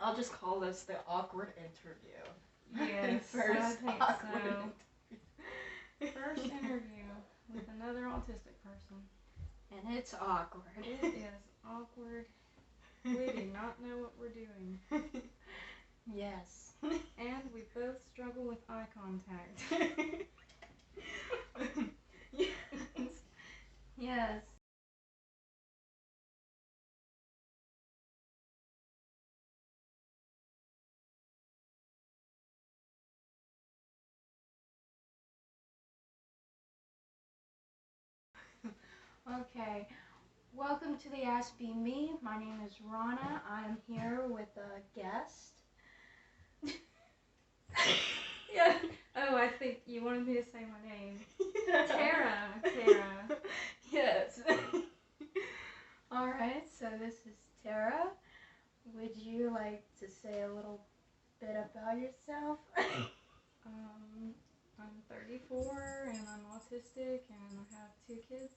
I'll just call this the awkward interview. Yes, First I think awkward so. First interview with another autistic person. And it's awkward. It is awkward. We do not know what we're doing. Yes. And we both struggle with eye contact. Yes. Yes. Okay. Welcome to the Ask Be Me. My name is Rana. I'm here with a guest. Yeah. Oh, I think you wanted me to say my name. Tera. Yes. Alright, so this is Tera. Would you like to say a little bit about yourself? I'm 34 and I'm autistic and I have 2 kids.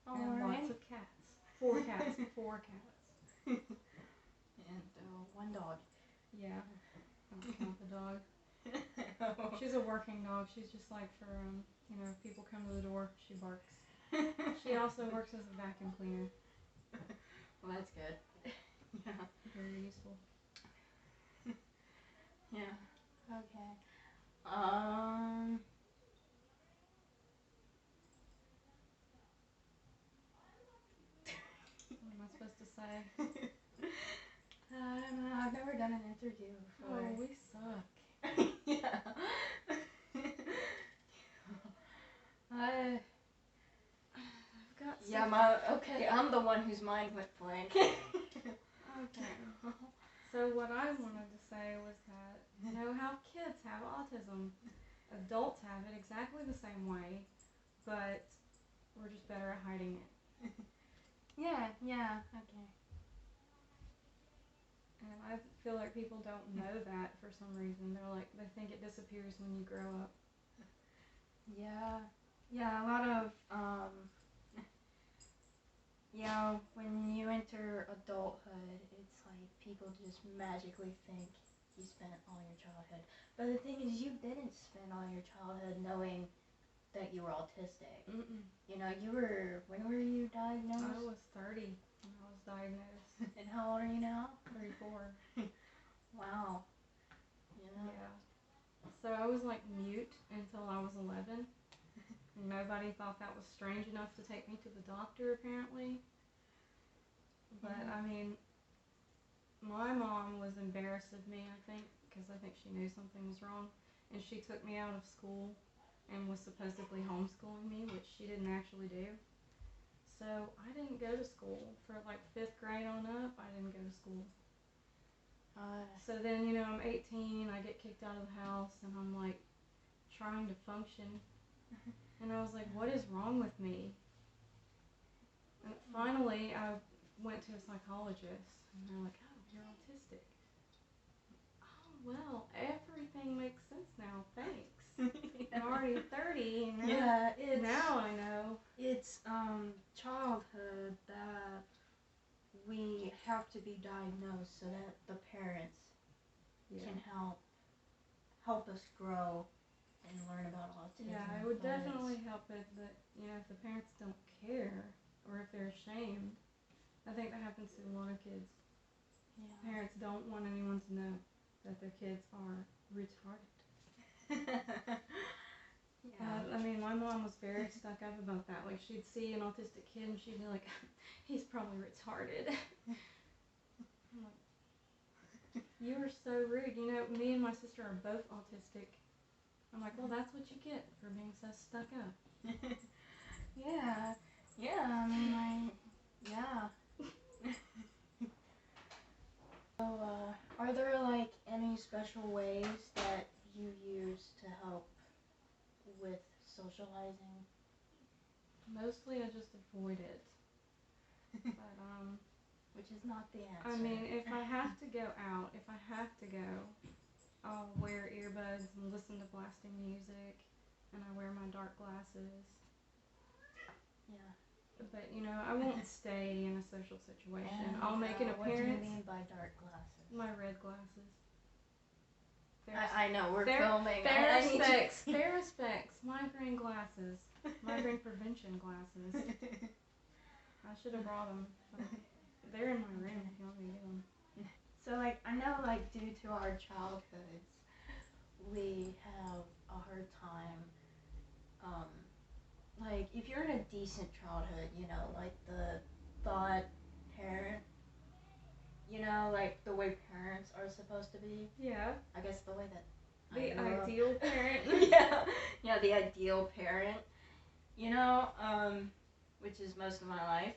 And lots of cats. 4 cats. 4 cats. And 1 dog. Yeah. I don't count the dog. She's a working dog. She's just like for, if people come to the door, she barks. She also works as a vacuum cleaner. Well, that's good. Yeah. Very useful. Yeah. Okay. What am I supposed to say? I don't know. I've never done an interview before. Oh, we suck. Yeah. I've got okay, I'm the one whose mind went blank. Okay. So what I wanted to say was that, how kids have autism. Adults have it exactly the same way, but we're just better at hiding it. Yeah, okay. And I feel like people don't know that for some reason. They think it disappears when you grow up. Yeah, a lot of, when you enter adulthood, it's like people just magically think you spent all your childhood. But the thing is, you didn't spend all your childhood knowing that you were autistic. Mm-mm. When were you diagnosed? I was 30 when I was diagnosed. And how old are you now? 34. Wow. Yeah. So I was like mute until I was 11. And nobody thought that was strange enough to take me to the doctor, apparently. But, my mom was embarrassed of me, I think, because I think she knew something was wrong. And she took me out of school and was supposedly homeschooling me, which she didn't actually do. So I didn't go to school for like 5th grade on up. I didn't go to school. So then, I'm 18, I get kicked out of the house, and I'm like trying to function. And I was like, what is wrong with me? And finally, I went to a psychologist, and they're like, oh, you're autistic. Oh, well, everything makes sense now, thanks. I'm already 30, and now I know. It's childhood that we have to be diagnosed so that the parents can help us grow and learn about autism. Yeah, it would definitely help it that, if the parents don't care or if they're ashamed. I think that happens to a lot of kids. Yeah. Parents don't want anyone to know that their kids are retarded. My mom was very stuck up about that. Like, she'd see an autistic kid and she'd be like, he's probably retarded. I'm like, you are so rude. Me and my sister are both autistic. I'm like, well, that's what you get for being so stuck up. Yeah. So, are there any special ways that you use to help with socializing? Mostly I just avoid it. But, which is not the answer. If I have to go out, I'll wear earbuds and listen to blasting music, and I wear my dark glasses. Yeah. But, I won't stay in a social situation. I'll make an appearance. What do you mean by dark glasses? My red glasses. I know, we're filming. Tera specs. Migraine glasses. Migraine prevention glasses. I should have brought them. They're in my room if you want me to get them. So, like, I know, like, due to our childhoods, we have a hard time, like, if you're in a decent childhood, you know, like the thought parent, you know, like the way parents are supposed to be. Yeah. I guess the way that the ideal parent. yeah, the ideal parent, you know, which is most of my life.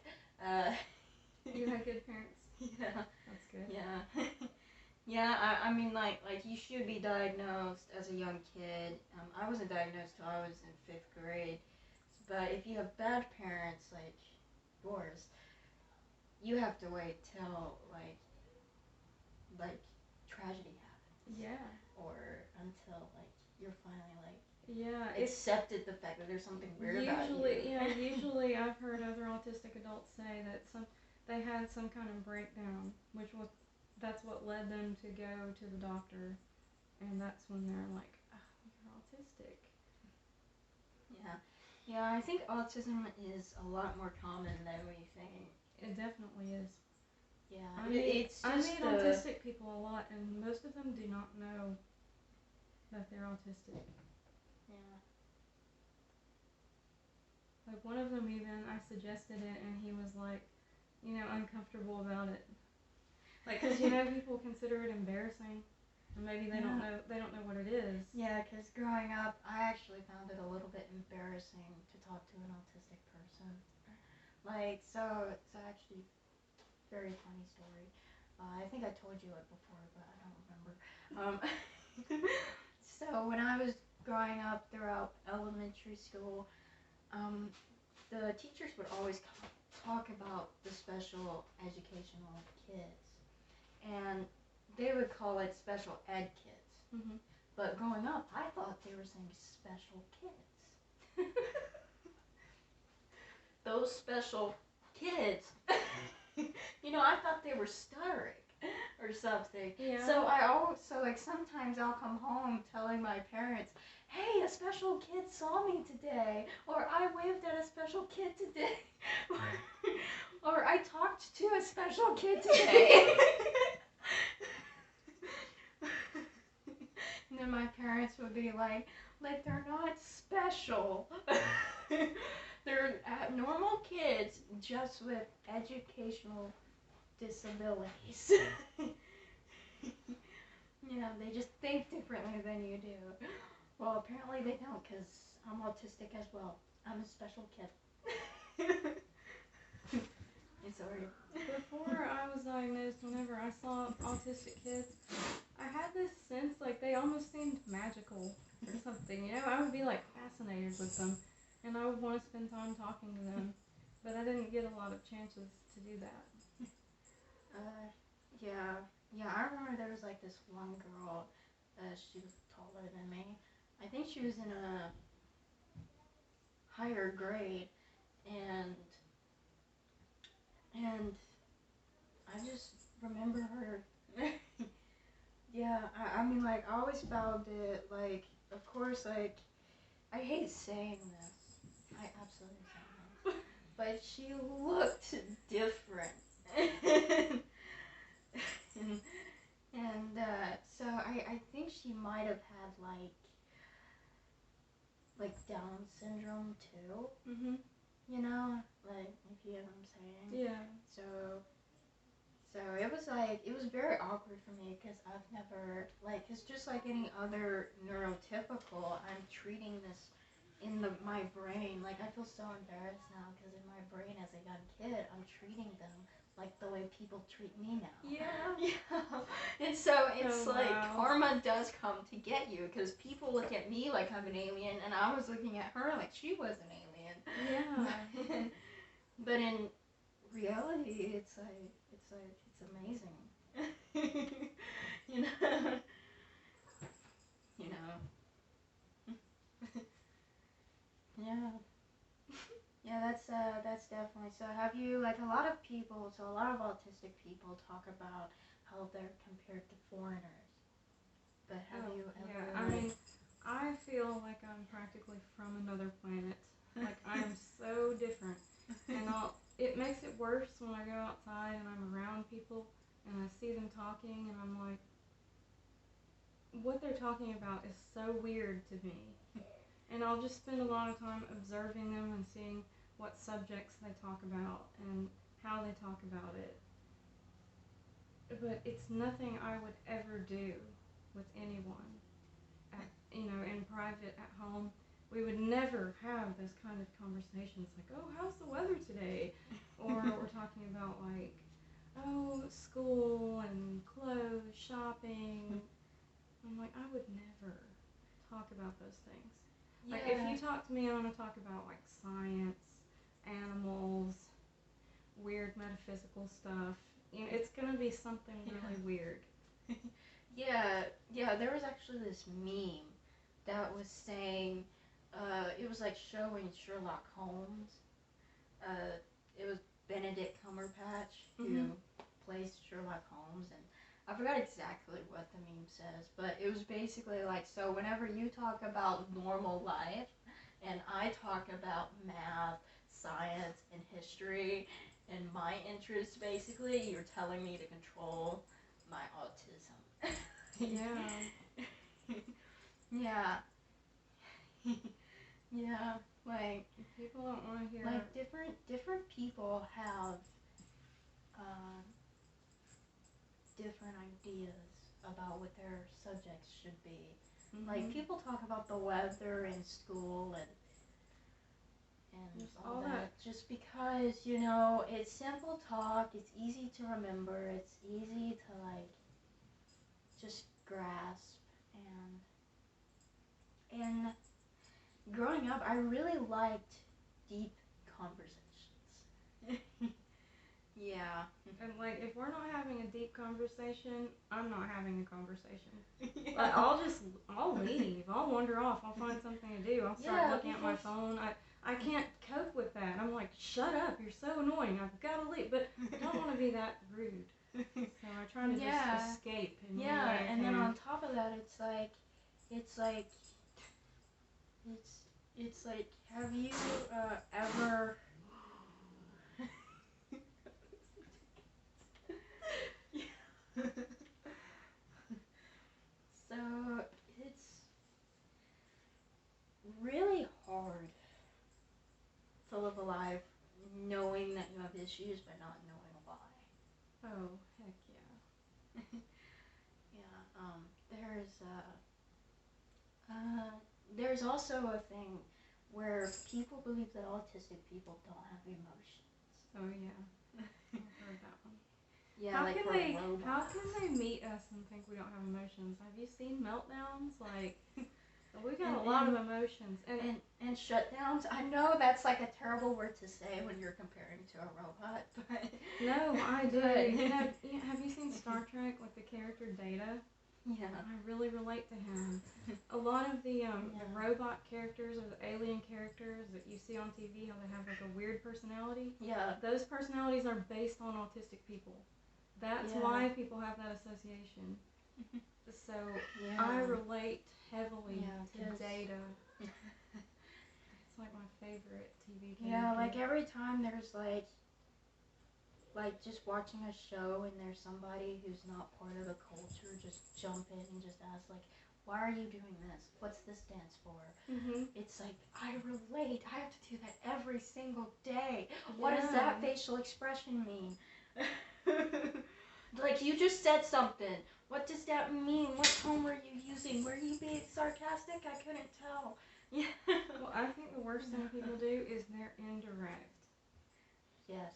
You had good parents. Yeah. That's good. Yeah. Yeah, I mean, like you should be diagnosed as a young kid. I wasn't diagnosed till I was in 5th grade. But if you have bad parents, like yours, you have to wait till, like tragedy happens. Yeah. Or until, like, you're finally, like, yeah, accepted the fact that there's something weird about you. Usually I've heard other autistic adults say that they had some kind of breakdown, that's what led them to go to the doctor, and that's when they're like, oh, you're autistic. Yeah, I think autism is a lot more common than we think. It definitely is. Yeah, I meet autistic people a lot, and most of them do not know that they're autistic. Yeah. Like, one of them even, I suggested it, and he was like, uncomfortable about it. Like, because people consider it embarrassing, and maybe they don't know what it is. Yeah, because growing up, I actually found it a little bit embarrassing to talk to an autistic person. Like, so it's actually a very funny story. I think I told you it before, but I don't remember. So when I was growing up throughout elementary school, the teachers would always talk about the special educational kids, and they would call it special ed kids. Mm-hmm. But growing up, I thought they were saying special kids. Those special kids. I thought they were stuttering or something. Yeah. So like, sometimes I'll come home telling my parents, hey, a special kid saw me today, or I waved at a special kid today, or I talked to a special kid today. And then my parents would be like, they're not special. They're normal kids, just with educational disabilities. They just think differently than you do. Well, apparently they don't, because I'm autistic as well. I'm a special kid. Sorry. Before I was diagnosed, whenever I saw autistic kids, I had this sense like they almost seemed magical or something. I would be like fascinated with them, and I would want to spend time talking to them, but I didn't get a lot of chances to do that. Yeah, I remember there was like this one girl, she was taller than me. I think she was in a higher grade, and I just remember her. Yeah, I mean, like, I always found it, like, of course, like, I hate saying this. I absolutely hate this. But she looked different. So I think she might have had, like Down syndrome, too. Mm-hmm. Like, if you know what I'm saying. Yeah. So it was very awkward for me, because I've never, it's just like any other neurotypical, I'm treating this in my brain. Like, I feel so embarrassed now, because in my brain as a young kid, I'm treating them like the way people treat me now. Yeah. And so it's karma does come to get you, because people look at me like I'm an alien, and I was looking at her like she was an alien. Yeah. But in reality, it's amazing. Yeah. Yeah, that's definitely. So have you, like, a lot of autistic people talk about, how they're compared to foreigners. But have Oh, you yeah. ever I like mean, I feel like I'm practically from another planet. Like I am so different, and it makes it worse when I go outside and I'm around people and I see them talking and I'm like, what they're talking about is so weird to me. And I'll just spend a lot of time observing them and seeing what subjects they talk about and how they talk about it. But it's nothing I would ever do with anyone. In private at home, we would never have those kind of conversations like, oh, how's the weather today? Or we're talking about like, oh, school and clothes, shopping. I'm like, I would never talk about those things. yeah. Like, if you talk to me, I'm going to talk about like science, animals, weird metaphysical stuff. It's going to be something really weird. Yeah, there was actually this meme that was saying, it was like showing Sherlock Holmes. It was Benedict Cumberbatch who plays Sherlock Holmes, and I forgot exactly what the meme says, but it was basically like, so whenever you talk about normal life, and I talk about math, science, and history, and my interests, basically, you're telling me to control my autism. Yeah. Yeah. Yeah, like People don't want to hear. like different people have different ideas about what their subjects should be. Like people talk about the weather in school and Just all that just because, it's simple talk, it's easy to remember, it's easy to like just grasp, and growing up I really liked deep conversations. Yeah. And like, if we're not having a deep conversation, I'm not having a conversation. Yeah. Like, I'll leave. I'll wander off. I'll find something to do. I'll start looking at my phone. I can't cope with that. I'm like, shut up. You're so annoying. I've got to leave. But I don't want to be that rude. So I try to just escape. And then on top of that, it's like, have you ever? So it's really hard to live a life knowing that you have issues but not knowing why. Oh, heck yeah. Yeah. There's also a thing where people believe that autistic people don't have emotions. Oh, yeah. I've heard that one. Yeah, how like can we're they robots. how can they meet us and think we don't have emotions? Have you seen meltdowns? Like, we got a lot of emotions and shutdowns. I know that's like a terrible word to say when you're comparing to a robot, but no, I do. Have you seen Star Trek with the character Data? Yeah. I really relate to him. A lot of the robot characters or the alien characters that you see on TV, how they have like a weird personality. Yeah. Those personalities are based on autistic people. That's why people have that association. So I relate heavily to Data. It's like my favorite TV character. Yeah, like every time there's like just watching a show and there's somebody who's not part of the culture, just jump in and just ask like, why are you doing this? What's this dance for? It's like, I relate. I have to do that every single day. Yeah. What does that facial expression mean? Like, you just said something. What does that mean? What tone were you using? Were you being sarcastic? I couldn't tell. Yeah. Well, I think the worst thing people do is they're indirect. Yes.